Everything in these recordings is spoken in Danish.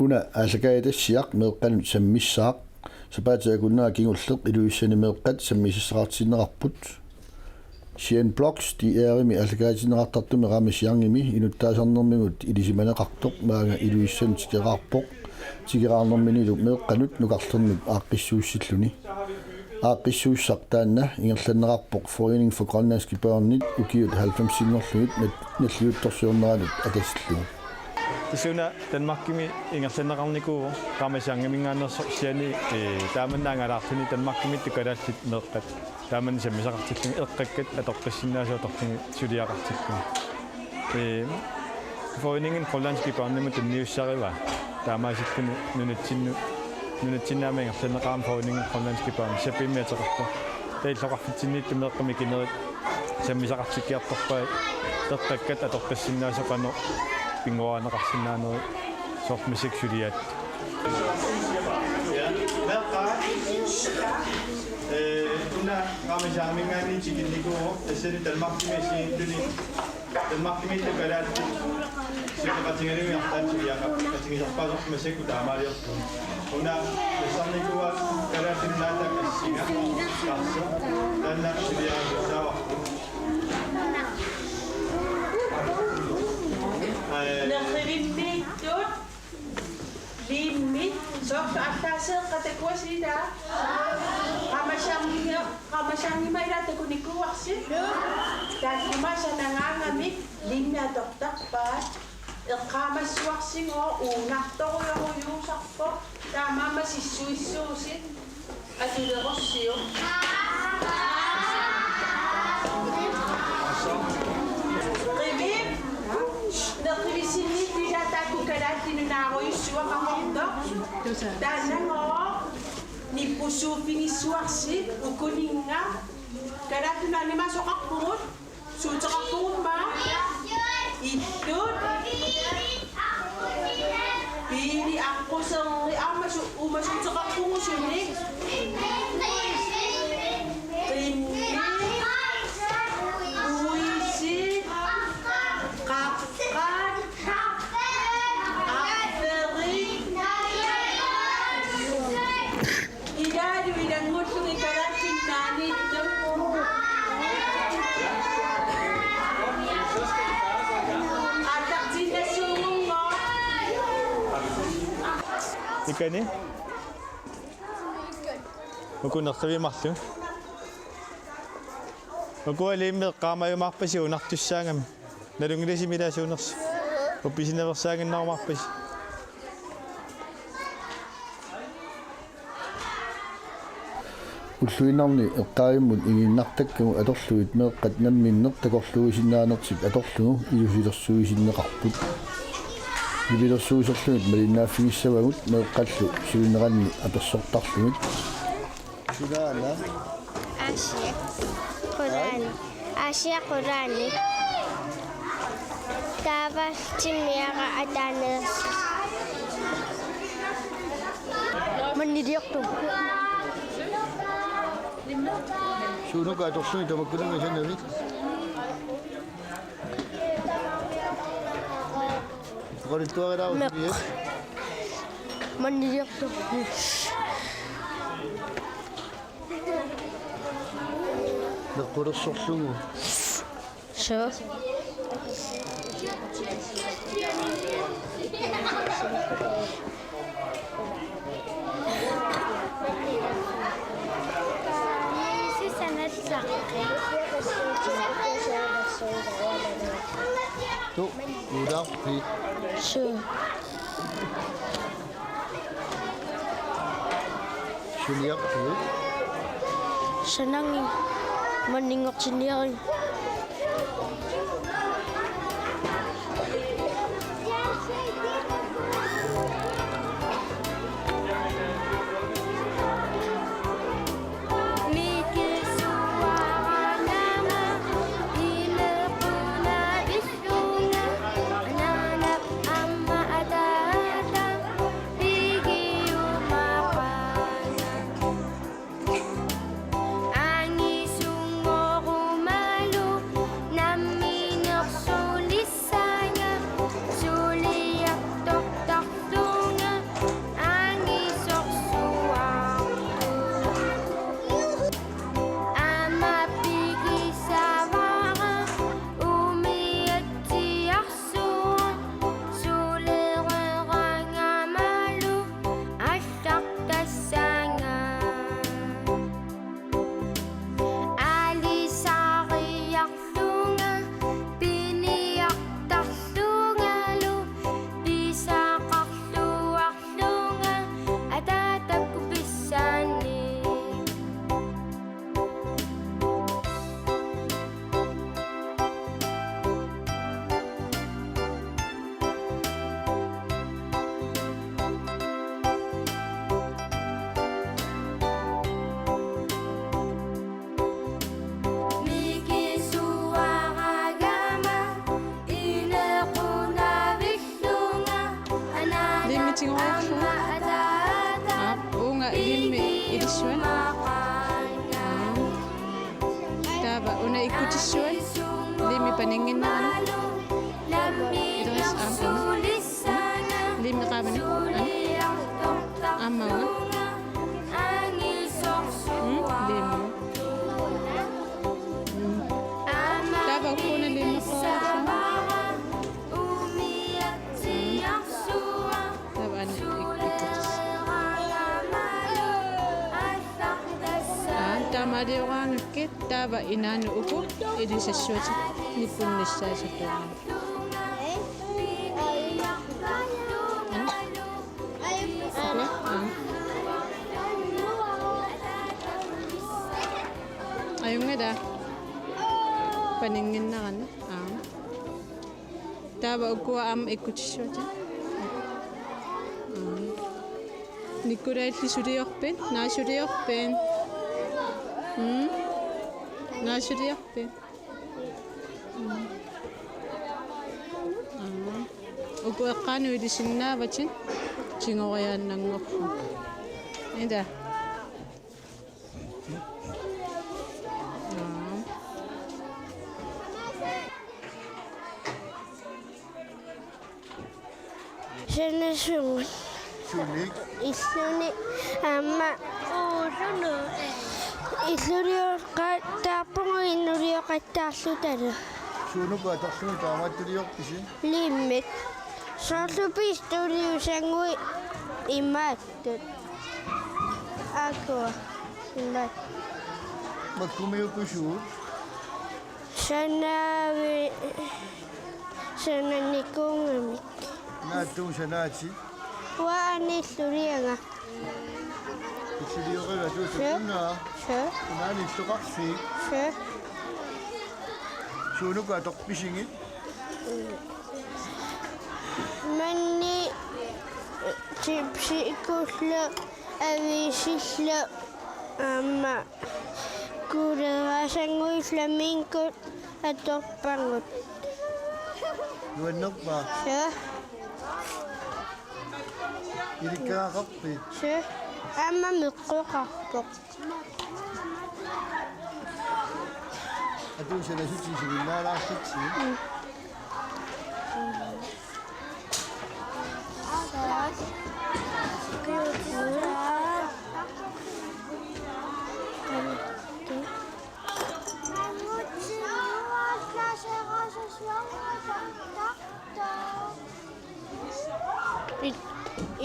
una asakaitassiaq meeqqanut sammissaaq sapaataakunnaa kingulleq iluissani meeqqat sammisissaqartinneqarput Sien Blocks die erimi asakaatineqartartumi qamasiarngimi inuttaasarnermigut ilisimaneqartoq maanga iluissan tiqarpoq tiqarnerminilu meeqqanut nuqarlernut aaqqissuussilluni aaqqissuussartaanna ingerlanneqarpoq Forening for Grønlandske Børn ukiut 90-sinnerlugit nalliuttorsiorneralut atassillugu Tisuna Danmarkimi ingerlanneqarnikuugu qamasiarngimingaannersiani taamannaangalaartuni Danmarkimi tukalallit meeqqat taaman sammisaqartillumi eqqakkat atoqqissinnaasuutortingi suliaqartillumi Foreningen Grønlandske Børn tunniussariva taamaasikkunu nunatsinnaama ingerlanneqaram Foreningen Grønlandske Børn sapimmiateqarta tailloqarfitsinniittu meeqqami kinerit sammisaqartikkiartorpai eqqakkat atoqqissinnaasuqanu pinguaaneqarsinnaaneri sortmisik suliat kuna qamasiarmingaani tikinnikuuruq tassani talmarkimisiinluni talmarkimiittaqalaatti siqatingaluiartaatiliaqa katingisarpaasoq masakku taamaaliortu kuna tassarnikuwa kalaatinnaataq assinga qarsa tanna suliaqassaawartu Naqribbittut limmit soqtu attaaseeqqatakuasida qamasarnima ilaatakunikuarsi taatkumasanangaangami limmiatortarpaat eqqaamassuarsingo uunartoruyoruyuusarpo taamaama sissuissuusit atuleqorsiu Naqribisinni pilataku kalaatinunaaroyussuaqaqorto taannangoo nippusuupinissuarsi ukuninga kalaatunanimasoqarpugut suuteqarpugummaa ittut piili aqquserri ammasu umasuuteqarpugusunik Ikani Ukunnerrivimarlu Ukualiimmeqqaamajumаарpasi unartussaangami nalungilisimilaasuuners uppisineversaanginnarumarpasi уллуинарни эққариммут игиннартаккагу аторлуит меэққат намминнер такорлуисиннааnertik аторлугу илусилерсуисиннеқарпут ивилерсуисерлугит малиннааффигиссавагут меэққаллу суинеранни аперсортарлугит сунаана Asia Qurani Tavastimiaqa ataneers Mannidiortu Suunuka atorluni tamakkunangasanavik Qalittuarilaarusipiat Mannidiortu Neqqullersorlugu Sure Tu udaarpi Sure suliarpu Sanangi maningortiniari Angin sungguh malu ikkutisuan limi paninginnaran idris limi qabani amma limi taba kuna limi qara taba ikkutis tamadiorangakket taba inaanu uku idisassuati nippunnissaasattuarna ayungada paninginnaran taba ukua am ikkutissuati nikurailli suliorpen naasuliorpen naasuliorpen ukueqqaanu ilisinnaavatin tingoriaannangorfu ida Senasung Sulik. isuni ama uruno isurio katapungo inurio kataasutara Sunuka taksunu taamattuliorpisi. limit solupistuliusangui imattut aqua imat Makkumiupusuut. sananikungamik Naattung sanaati. waanissurianga Isiliorilla tuusakunna. sure Naani tuqarfi. sure Sunuka torpisingi. manni tipsikusla avisilla amma kuuleraasangui flaminkut atorpangut Nuannerpa. sure Ilikkaaqarpi. sure amma meqqoqarpoq Atuun sanasutisinginnaalaartitsi.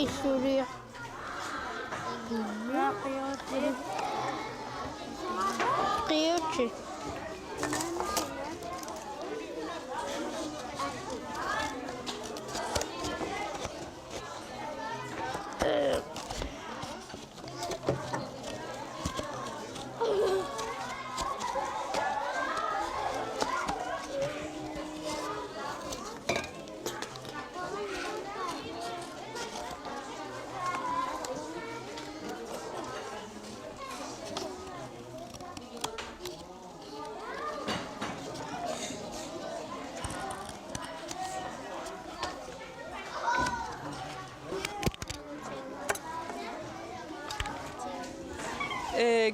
Isuria Qiyuchi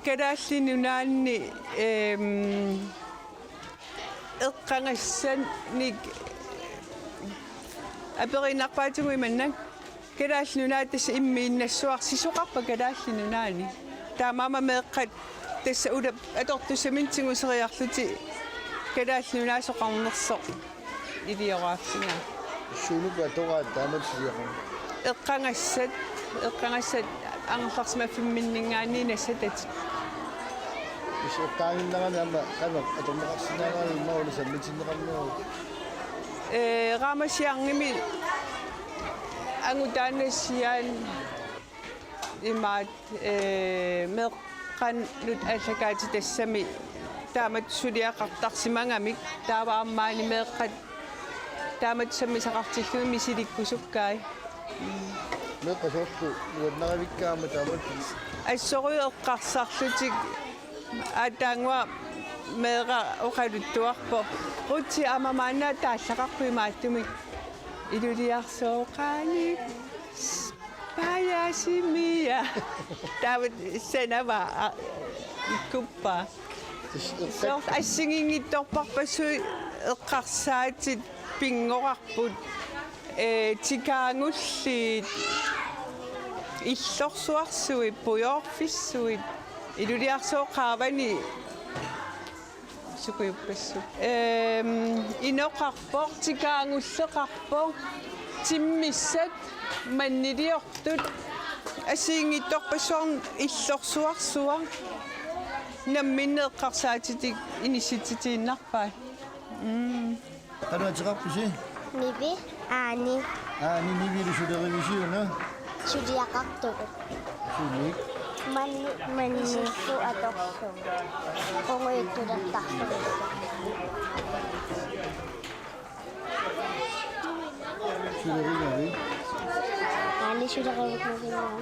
Kadaallinunaanni eqqangassannik aperinarpaatugui mannak kadaallinunaat tassa immiinnassuarsisuqarpa kadaallinunaani taamaama meeqqat tassa uda atortussamintigu seriarluti kadaallinunaasoqarnersoq ilioraafsinga Sunuka toqaat taamatsiliaqan. eqqangassat angerlarsma fimminningaanni nassatat Isqaanginnarani amma qanaq atorneqarsinnaaraani mauna sammitinneqarneru. Ramasiangimi angutaannassiaan imaat meqqannut allakaati tassami taamat suliaqartarsimangamik taavaarmaani meeqqat taamat sammisaqartillumi misilikkusukkai Meqqasortu nuannaravikkaama taamattis. ассориеққарсарлутик атаангуа меэра оқалуттуарпо рутси амамаанаа тааллақарпуи мааттумик илулиарсооқаани паясимия тавит сенава иккуппа сорт ассигингитторпарпассуи эққарсаатит пингорарпут тикаангуллиит иллорсуарсуи пуйорфиссуит илулиарсооқаавани сукуйуппассу иноқарпоқ тикаангуллеқарпоқ тиммиссат маннилиортут ассигингитторпассуарн иллорсуарсуа намминнеэққарсаатитик инисититииннарпаа Qanaatiqarpusi Nibi, Ani, aani nivilusulerivisiuna Sudiaqartugu, sunik Mannisu atorsu, Qunguittulertarsugu. sulerigavi Ani sulerivitnuginaa.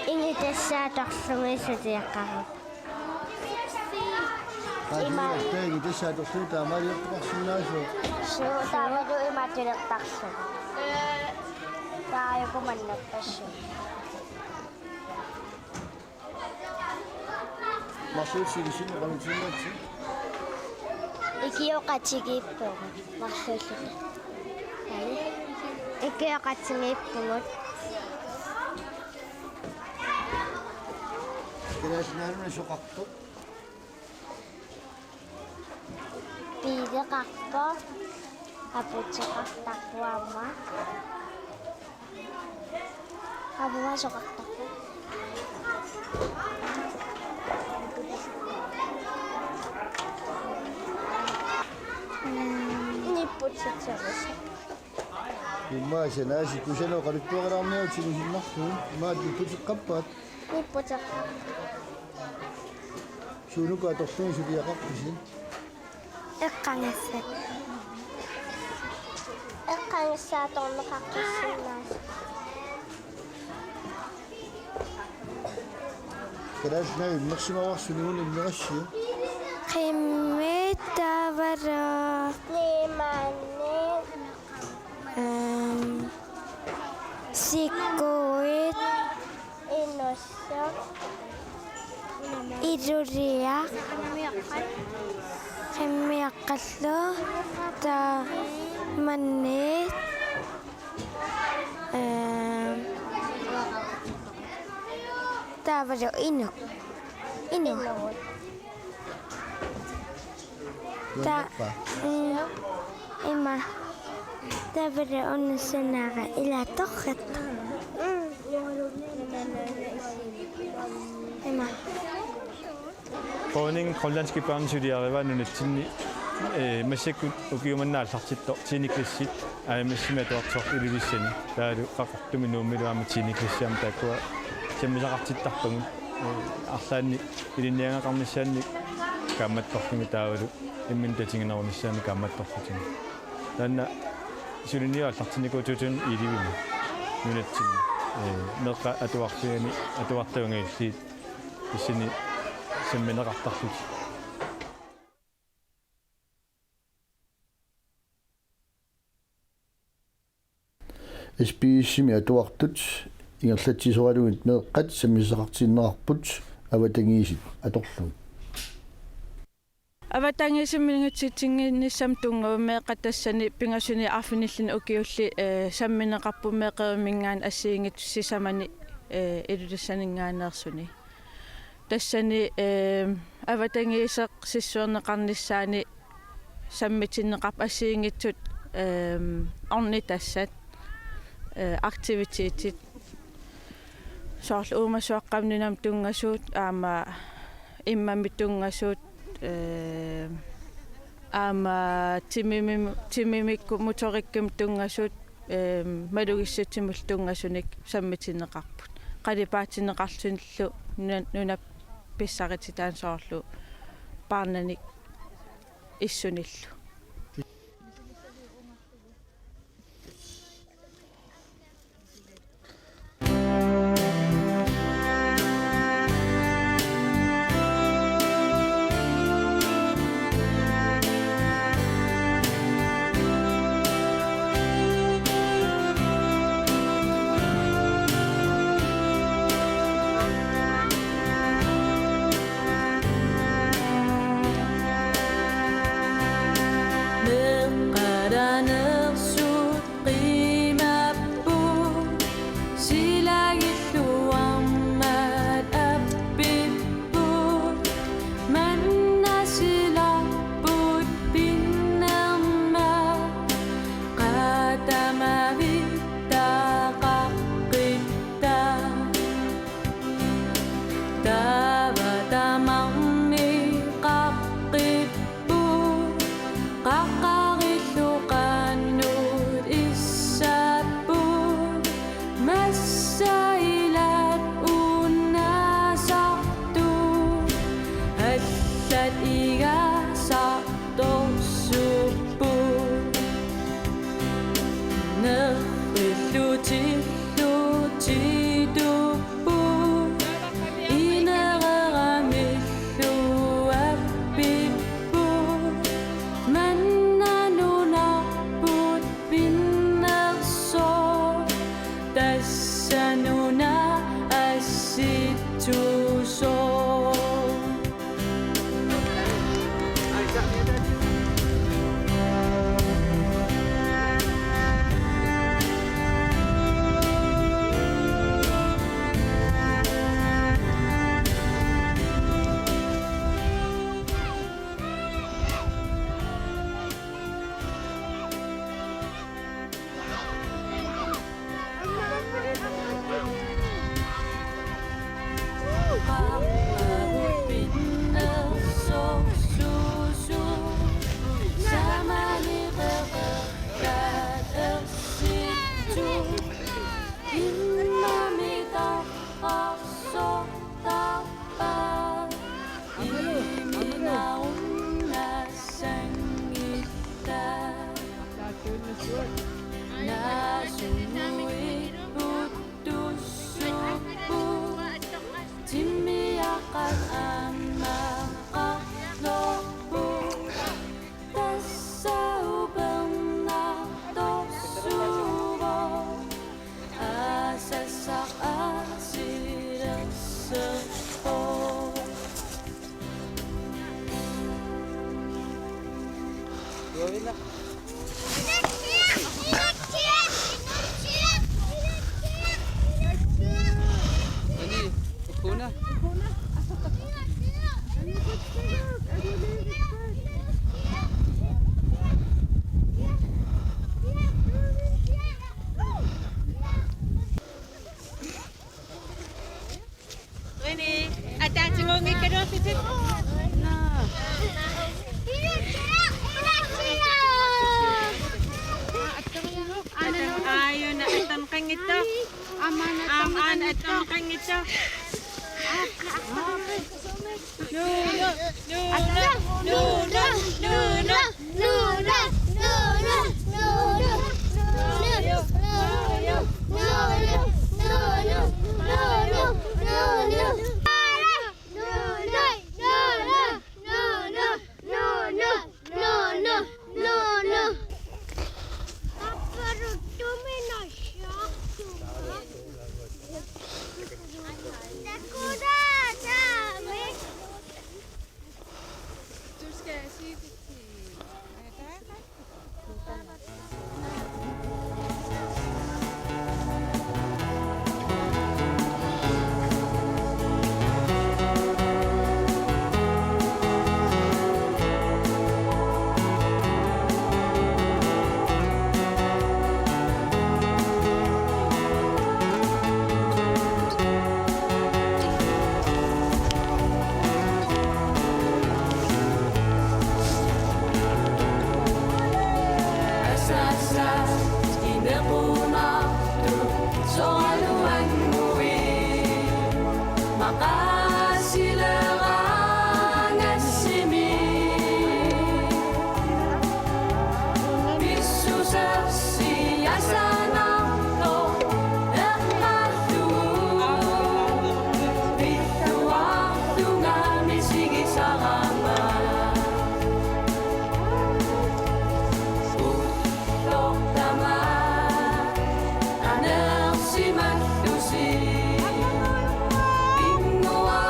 Ingitassatorlungi Sudiaqaru. qaatiqartaagi tassaatorluu taamaliortuqarsunnaasu Su taamadu imatilertarsugu. Taajuku mannattassu. marsuutsigisinu qanutinnaatsi Ikioqatigippugu marsulluta. Ani ikioqatigippugut kalaasinaaruna soqartuq piideqarpo aputseqartarpuamma apuma soqartarpu nipputsetserus immaasanaasi kusano qaluttuaqaraarniutigisinnarlu maat ipputiqqappaat nipputseqqar suunuka atorlungi suliaqarpusi eqqangassat eqqangassaatorneqarqissinnaas kalaasinaagi immersimaruarsunugun immerassi qimmittavaro nimanni sikkuit inussaq iruriaq qimmiaqqallu ta mannit tavaro inu ta ima tavaro onnussanaqa ila torratta ima Qooning qollanski paarnisuliariva nunatsinni массаккут укиуманнааллартитто тиникlissit аамассиматуартсор илулиссани таалу qaqortumi nuummiluama tiniklassiam taakkuа саммисақартиттарпагу арлаанни илинниангақарниссаанни камматторлуми таавалу иммин татингинерунissaami камматторлутин таанна сулиниааллартиникуутутун иливима нунатсинни неққа атуарлуяни атуартуангииллиит иссини самминеқартарлут SPSimi atuartut ingерлатсисуалугит неэккат саммисақартииннеқарпут аватангиисит аторлу аватангисиммингатситсингинниссам тунгавмеэққатассани пингасуни арфиниллин укиулли самминеқарпумеэқеримингаан ассиингит сисамани илулиссанингаанеерсуни тассани аватангиисеқ сиссуернеқарниссаани саммитиннеқарп ассиингитсут орни тассат активитетит соорлу уумасуаққамнинам тунгасуут аама иммамит тунгасуут аама тимимикку моторикким тунгасуут малугиссатимул тунгасуник саммитиннеқарпут қалипаатиннеқарлуниллу нуна писсарититаан соорлу парнаник иссуниллу Ayun na itong kang ito. Aman itong kang ito. Bingoa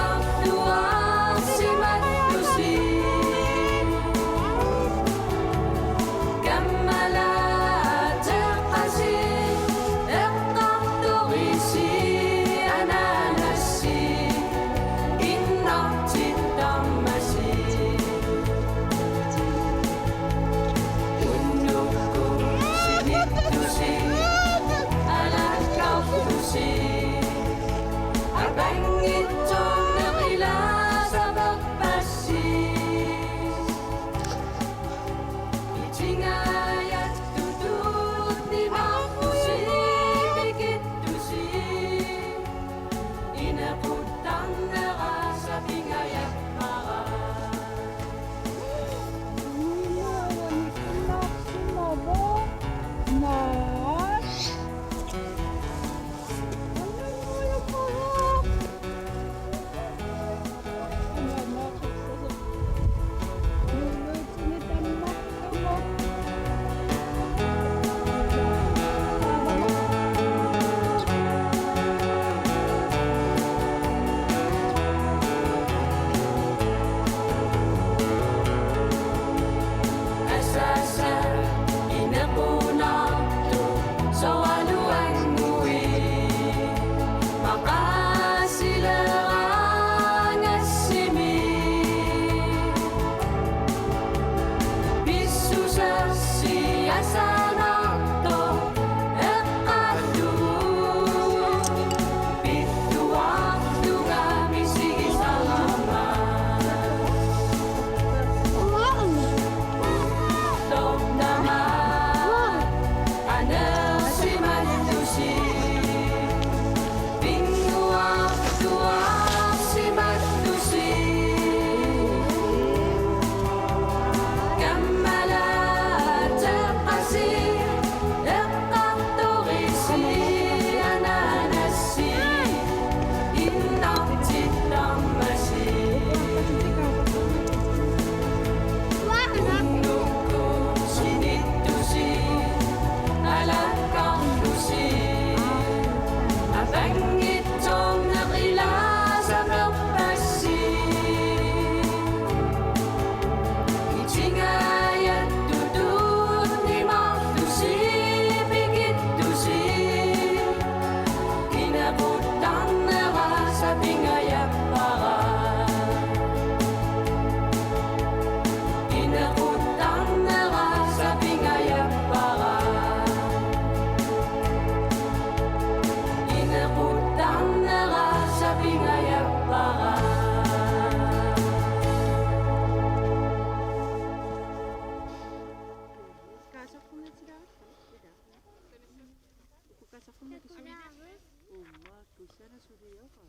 Sana suliyo ka.